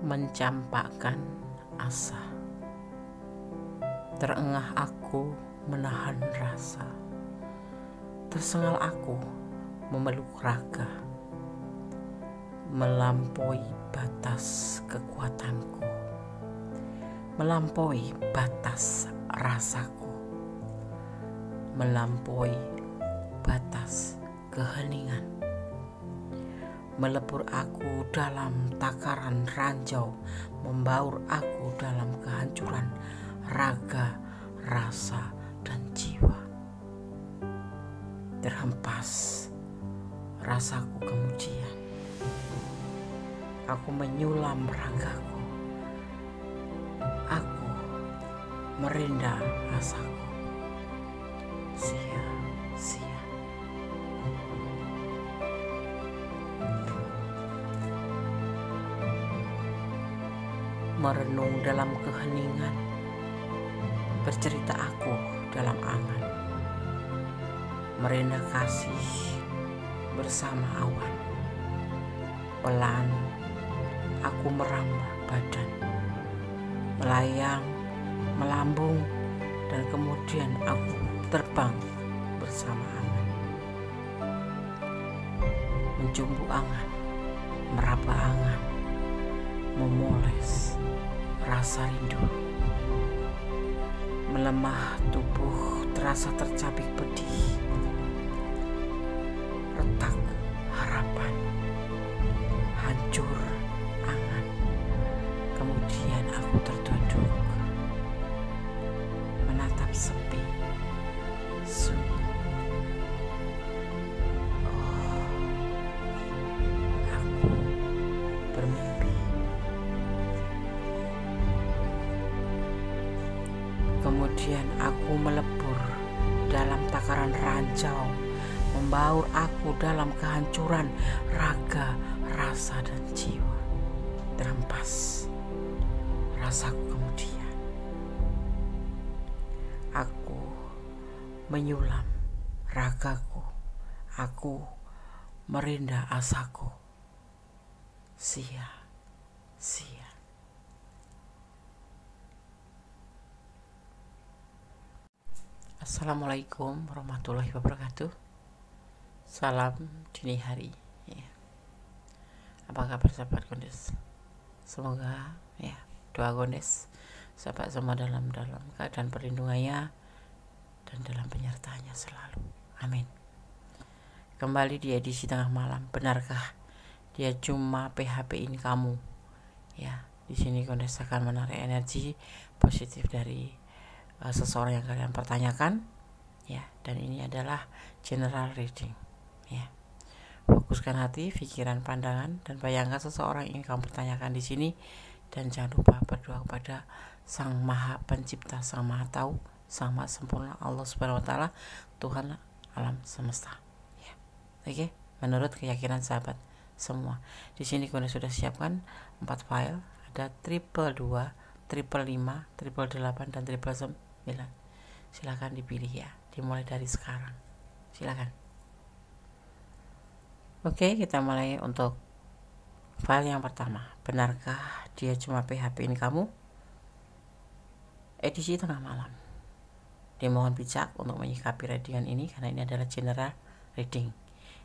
mencampakkan asa. Terengah aku menahan rasa, tersengal aku memeluk raga, melampaui batas kekuatanku, melampaui batas rasaku, melampaui batas keheningan, melebur aku dalam takaran ranjau, membaur aku dalam kehancuran raga, rasa, dan jiwa. Terhempas rasaku kemudian, aku menyulam ragaku, aku merendah asaku, sia-sia. Merenung dalam keheningan, bercerita aku dalam angan, merendah kasih bersama awan. Pelan aku merambah badan, melayang, melambung, dan kemudian aku terbang bersama angan, menjumbu angan, meraba angan, memoles rasa rindu. Melemah tubuh terasa tercabik pedih, retak harapan, hancur angan. Kemudian aku tertunduk, menatap sepi, sunyi. Oh, aku bermimpi. Kemudian aku melebur dalam takaran ranjau, membaur aku dalam kehancuran raga, rasa, dan jiwa. Terhempas rasaku kemudian, aku menyulam ragaku, aku merendah asaku, sia-sia. Assalamualaikum warahmatullahi wabarakatuh. Salam dini hari ya. Apa kabar sahabat Gondes? Semoga ya, doa Gondes sahabat semua dalam keadaan perlindungannya dan dalam penyertaannya selalu. Amin. Kembali di edisi tengah malam. Benarkah dia cuma PHP-in kamu? Ya, di sini Gondes akan menarik energi positif dari seseorang yang kalian pertanyakan ya, dan ini adalah general reading ya. Fokuskan hati, pikiran, pandangan, dan bayangkan seseorang yang kamu pertanyakan di sini, dan jangan lupa berdoa kepada Sang Maha Pencipta, Sang Maha Tahu, Sang Maha Sempurna, Allah Subhanahu Wa Taala, Tuhan alam semesta ya. Oke, menurut keyakinan sahabat semua, di sini Gondes sudah siapkan 4 file, ada 222, 555, 888, dan 999. Silakan dipilih ya, dimulai dari sekarang. Silakan. Oke, kita mulai untuk file yang pertama. Benarkah dia cuma PHP-in kamu? Edisi tengah malam. Dimohon bijak untuk menyikapi readingan ini karena ini adalah general reading.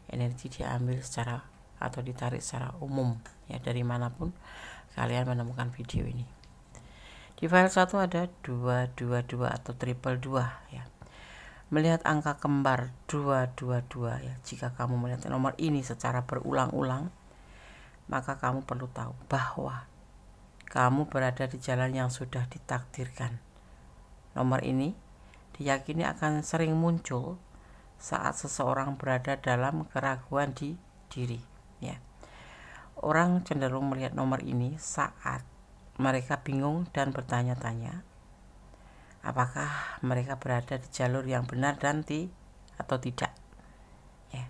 Energi diambil secara atau ditarik secara umum ya, dari manapun kalian menemukan video ini. Di file 1 ada 222 atau 222 ya. Melihat angka kembar 222 ya. Jika kamu melihat nomor ini secara berulang-ulang, maka kamu perlu tahu bahwa kamu berada di jalan yang sudah ditakdirkan. Nomor ini diyakini akan sering muncul saat seseorang berada dalam keraguan di diri ya. Orang cenderung melihat nomor ini saat mereka bingung dan bertanya-tanya apakah mereka berada di jalur yang benar dan atau tidak ya.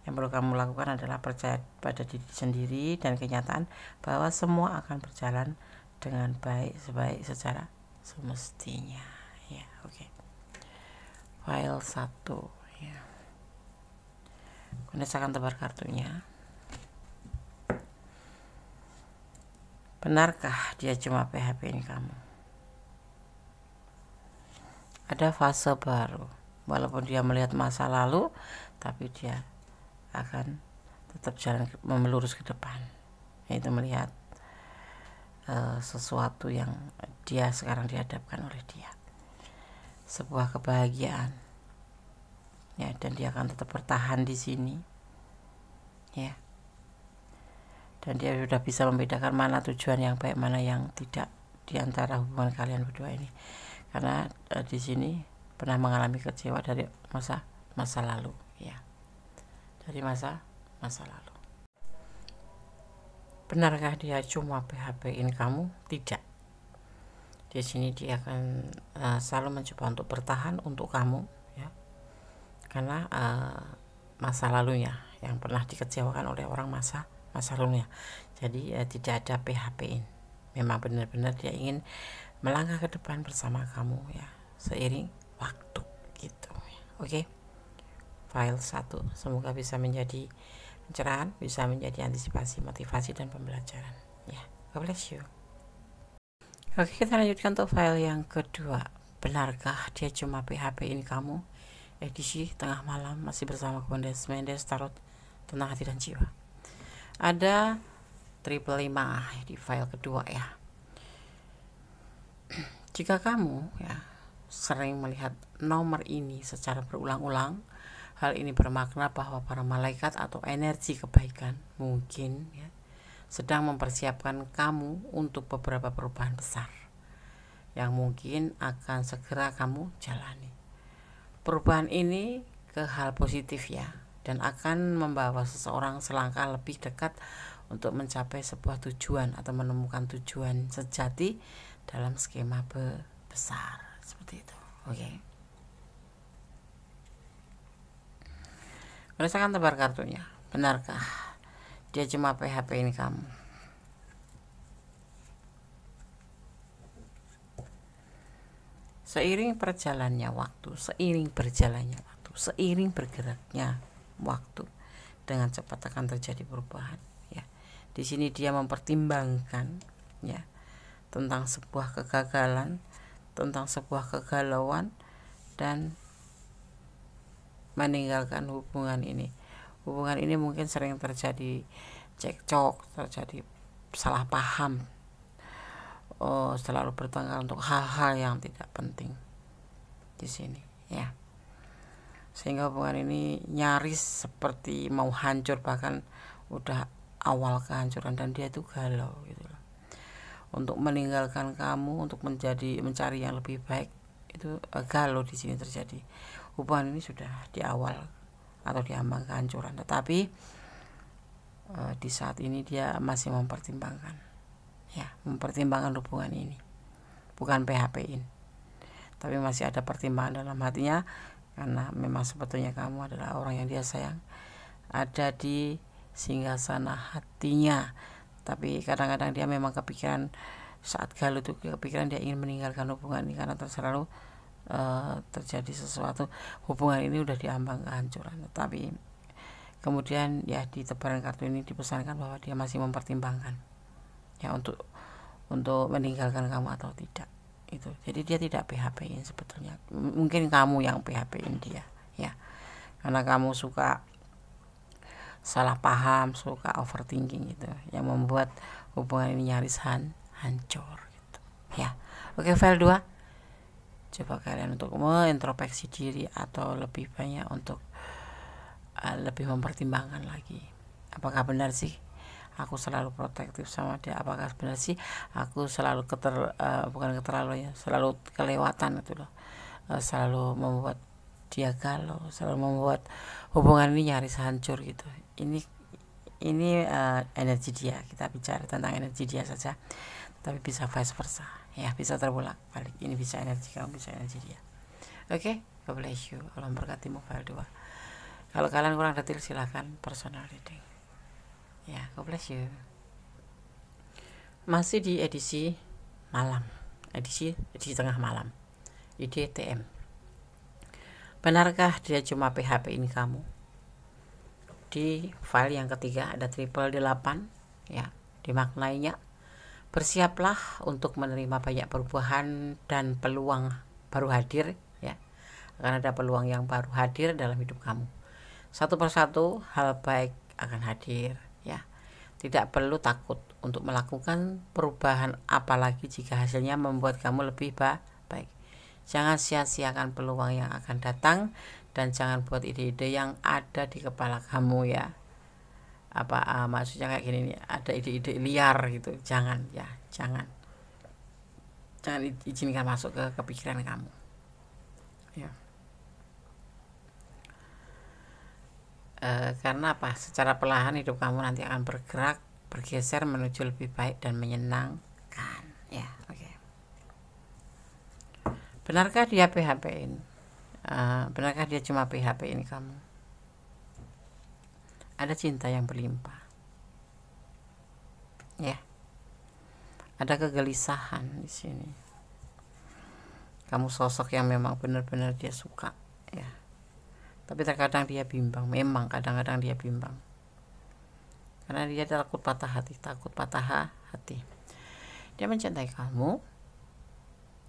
Yang perlu kamu lakukan adalah percaya pada diri sendiri dan kenyataan bahwa semua akan berjalan dengan baik secara semestinya ya. Oke. File 1 ya. Gondes akan tebar kartunya. Benarkah dia cuma PHP-in kamu? Ada fase baru, walaupun dia melihat masa lalu, tapi dia akan tetap jalan melurus ke depan, yaitu melihat sesuatu yang dia sekarang dihadapkan oleh dia, sebuah kebahagiaan, ya, dan dia akan tetap bertahan di sini, ya, dan dia sudah bisa membedakan mana tujuan yang baik, mana yang tidak di antara hubungan kalian berdua ini, karena di sini pernah mengalami kecewa dari masa lalu, ya, dari masa lalu. Benarkah dia cuma PHP-in kamu? Tidak. Di sini dia akan selalu mencoba untuk bertahan untuk kamu, ya, karena masa lalunya yang pernah dikecewakan oleh orang masa lalunya. Jadi tidak ada PHP-in. Memang benar-benar dia ingin melangkah ke depan bersama kamu, ya, seiring waktu gitu, ya. Oke. File 1 semoga bisa menjadi pencerahan, bisa menjadi antisipasi, motivasi, dan pembelajaran, ya. God bless you. Oke, kita lanjutkan untuk file yang kedua. Benarkah dia cuma PHP-in kamu? Edisi tengah malam, masih bersama Mendes Tarot tentang hati dan jiwa. Ada 555 di file kedua, ya. Jika kamu, ya, sering melihat nomor ini secara berulang-ulang, hal ini bermakna bahwa para malaikat atau energi kebaikan mungkin, ya, sedang mempersiapkan kamu untuk beberapa perubahan besar yang mungkin akan segera kamu jalani. Perubahan ini ke hal positif, ya, dan akan membawa seseorang selangkah lebih dekat untuk mencapai sebuah tujuan atau menemukan tujuan sejati dalam skema besar seperti itu. Oke. Rasakan tebar kartunya. Benarkah dia cuma PHP-in kamu? Seiring berjalannya waktu, seiring bergeraknya waktu, dengan cepat akan terjadi perubahan, ya. Di sini dia mempertimbangkan, ya, tentang sebuah kegagalan, tentang sebuah kegalauan, dan meninggalkan hubungan ini. Hubungan ini mungkin sering terjadi cekcok, terjadi salah paham, selalu bertengkar untuk hal-hal yang tidak penting di sini, ya. Sehingga hubungan ini nyaris seperti mau hancur, bahkan udah awal kehancuran, dan dia itu galau gitu loh. Untuk meninggalkan kamu, untuk mencari yang lebih baik, itu galau di sini terjadi. Hubungan ini sudah di awal atau di ambang kehancuran, tetapi di saat ini dia masih mempertimbangkan, ya, mempertimbangkan hubungan ini, bukan PHP-in, tapi masih ada pertimbangan dalam hatinya, karena memang sebetulnya kamu adalah orang yang dia sayang, ada di singgasana hatinya. Tapi kadang-kadang dia memang kepikiran, saat galau itu kepikiran dia ingin meninggalkan hubungan ini, karena selalu terjadi sesuatu, hubungan ini udah diambang kehancuran. Tapi kemudian, ya, di tebaran kartu ini dipesankan bahwa dia masih mempertimbangkan, ya, untuk meninggalkan kamu atau tidak itu. Jadi dia tidak PHP-in sebetulnya. Mungkin kamu yang PHP-in dia, ya, karena kamu suka salah paham, suka overthinking gitu, yang membuat hubungan ini nyaris hancur gitu, ya. Oke, file 2. Coba kalian untuk mengintrospeksi diri, atau lebih banyak untuk lebih mempertimbangkan lagi. Apakah benar sih aku selalu protektif sama dia? Apakah benar sih aku selalu bukan keterlaluan, selalu kelewatan gitu loh, selalu membuat dia galau, selalu membuat hubungan ini nyaris hancur gitu. Ini energi dia, kita bicara tentang energi dia saja, tapi bisa vice versa, ya, bisa terbolak balik. Ini bisa energi kamu, bisa energi dia. Oke, God bless you. Allah memberkatimu. File 2. Kalau kalian kurang detail silahkan personal reading, ya. God bless you. Masih di edisi malam, edisi tengah malam, IDTM. Benarkah dia cuma PHP-in kamu? Di file yang ketiga ada 888, ya, dimaknainya Bersiaplah untuk menerima banyak perubahan dan peluang baru hadir ya. Akan ada peluang yang baru hadir dalam hidup kamu. Satu persatu hal baik akan hadir ya. Tidak perlu takut untuk melakukan perubahan, apalagi jika hasilnya membuat kamu lebih baik. Jangan sia-siakan peluang yang akan datang, dan jangan buat ide-ide yang ada di kepala kamu ya. Maksudnya kayak gini nih, ada ide-ide liar gitu, jangan izinkan masuk ke kepikiran kamu ya. Karena apa? Secara perlahan hidup kamu nanti akan bergeser menuju lebih baik dan menyenangkan ya. Oke. Benarkah dia PHP-in? Benarkah dia cuma PHP-in kamu? Ada cinta yang berlimpah ya. Ada kegelisahan di sini. Kamu sosok yang memang benar-benar dia suka ya. Tapi terkadang dia bimbang. Memang kadang-kadang dia bimbang, karena dia takut patah hati. Dia mencintai kamu,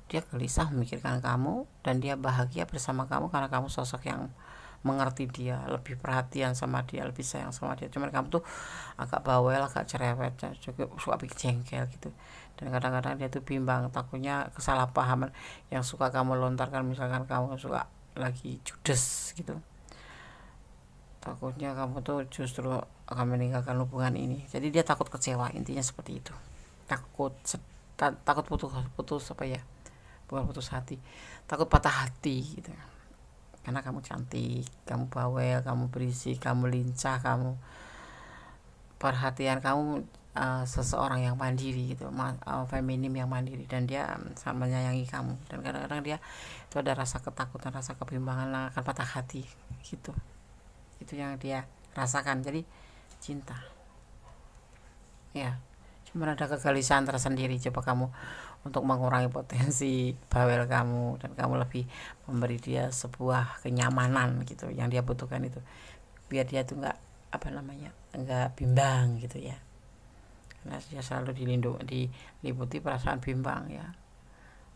dia gelisah memikirkan kamu, dan dia bahagia bersama kamu karena kamu sosok yang mengerti dia, lebih perhatian sama dia, lebih sayang sama dia. Cuman kamu tuh agak bawel, agak cerewet, juga suka bikin jengkel gitu. Dan kadang-kadang dia tuh bimbang, takutnya kesalahpahaman yang suka kamu lontarkan, misalkan kamu suka lagi judes gitu, takutnya kamu tuh justru akan meninggalkan hubungan ini. Jadi dia takut kecewa, intinya seperti itu. Takut putus apa ya, bukan putus hati, takut patah hati gitu. Karena kamu cantik, kamu bawel, kamu berisik, kamu lincah, kamu perhatian, kamu seseorang yang mandiri gitu, feminim yang mandiri, dan dia sangat menyayangi kamu. Dan kadang-kadang dia itu ada rasa ketakutan, rasa kebimbangan, akan patah hati gitu. Itu yang dia rasakan. Jadi cinta ya, cuma ada kegelisahan tersendiri. Coba kamu untuk mengurangi potensi bawel kamu, dan kamu lebih memberi dia sebuah kenyamanan gitu yang dia butuhkan itu, biar dia tuh nggak bimbang gitu ya. Karena dia selalu diliputi perasaan bimbang ya,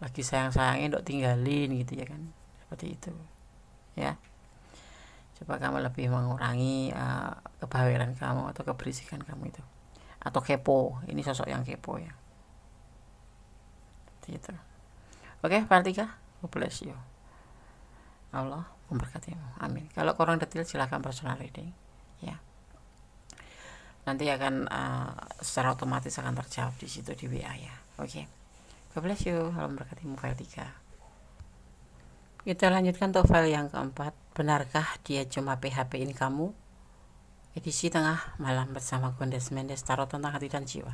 lagi sayang-sayangnya dok tinggalin gitu ya kan, seperti itu ya. Coba kamu lebih mengurangi kebawelan kamu atau keberisikan kamu itu, atau kepo. Ini sosok yang kepo ya, gitu. Oke, part 3. God bless you. Allah memberkatimu. Amin. Kalau kurang detail silahkan personal reading ya. Nanti akan secara otomatis akan terjawab di situ di WA ya. Oke. God bless you. Allah memberkatimu. File 3. Kita lanjutkan untuk file yang keempat. Benarkah dia cuma PHP-in kamu? Edisi tengah malam bersama Gondes Mendes, tarot tentang hati dan jiwa.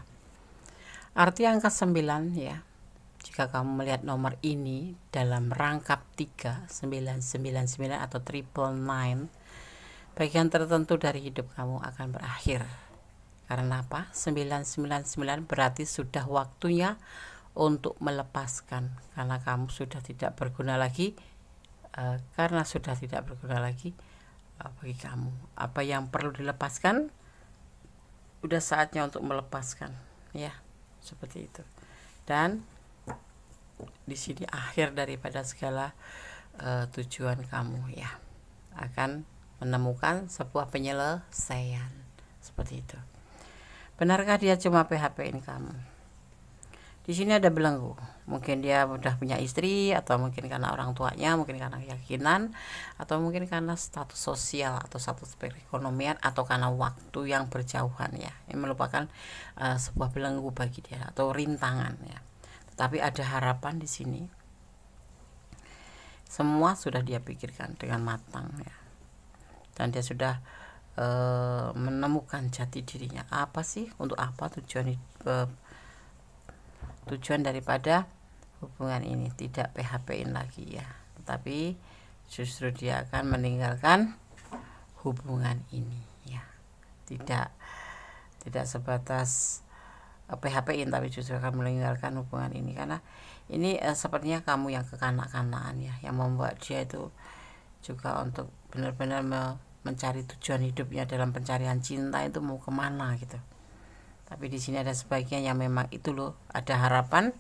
Arti angka 9 ya. Jika kamu melihat nomor ini dalam rangkap 3999 atau 999, bagian tertentu dari hidup kamu akan berakhir. Karena apa? 999 berarti sudah waktunya untuk melepaskan, karena kamu sudah tidak berguna lagi. Karena sudah tidak berguna lagi bagi kamu. Apa yang perlu dilepaskan, udah saatnya untuk melepaskan ya, seperti itu. Dan di sini akhir daripada segala tujuan kamu ya, akan menemukan sebuah penyelesaian seperti itu. Benarkah dia cuma PHP-in kamu? Di sini ada belenggu. Mungkin dia udah punya istri, atau mungkin karena orang tuanya, mungkin karena keyakinan, atau mungkin karena status sosial atau status perekonomian, atau karena waktu yang berjauhan ya. Ini merupakan sebuah belenggu bagi dia atau rintangan ya. Tetapi ada harapan di sini. Semua sudah dia pikirkan dengan matang ya. Dan dia sudah menemukan jati dirinya. Apa sih, untuk apa tujuan daripada hubungan ini? Tidak PHP-in lagi ya, tetapi justru dia akan meninggalkan hubungan ini ya. Tidak sebatas PHP-in, tapi justru akan meninggalkan hubungan ini, karena ini sepertinya kamu yang kekanak-kanakan ya, yang membuat dia itu juga untuk benar-benar mencari tujuan hidupnya dalam pencarian cinta itu mau kemana gitu. Tapi di sini ada sebagian yang memang itu loh, ada harapan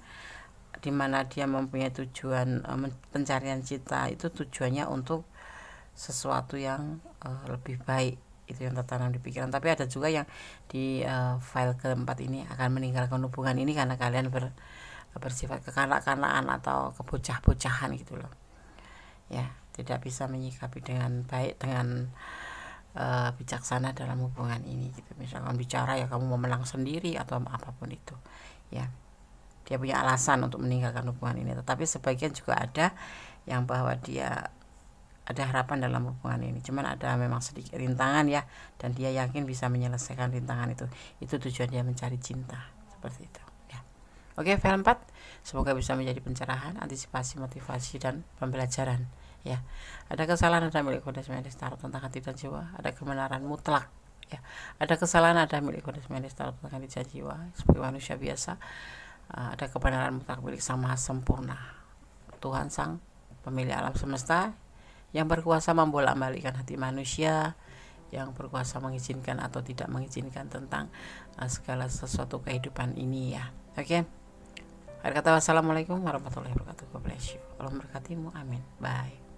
di mana dia mempunyai tujuan pencarian cinta itu tujuannya untuk sesuatu yang lebih baik, itu yang tertanam di pikiran. Tapi ada juga yang di file keempat ini akan meninggalkan hubungan ini karena kalian bersifat kekanak-kanakan atau kebocah-bocahan gitu loh ya, tidak bisa menyikapi dengan baik, dengan bijaksana dalam hubungan ini gitu. Misalkan bicara ya kamu mau menang sendiri atau apapun itu ya, dia punya alasan untuk meninggalkan hubungan ini. Tetapi sebagian juga ada yang bahwa dia ada harapan dalam hubungan ini, cuman ada memang sedikit rintangan ya, dan dia yakin bisa menyelesaikan rintangan itu tujuan dia mencari cinta, seperti itu ya. Oke, file 4 semoga bisa menjadi pencerahan, antisipasi, motivasi, dan pembelajaran ya. Ada kesalahan, ada milik kode semedis tarot tentang hati dan jiwa, ada kebenaran mutlak ya. Ada kesalahan, ada milik kode semedis tarot tentang hati dan jiwa sebagai manusia biasa. Ada kebenaran mutlak milik Sang Maha Sempurna, Tuhan Sang pemilik alam semesta, yang berkuasa membolak-balikkan hati manusia, yang berkuasa mengizinkan atau tidak mengizinkan tentang segala sesuatu kehidupan ini ya. Oke. Akhir kata, wassalamualaikum warahmatullahi wabarakatuh. God bless you. Allah memberkatimu. Amin. Bye.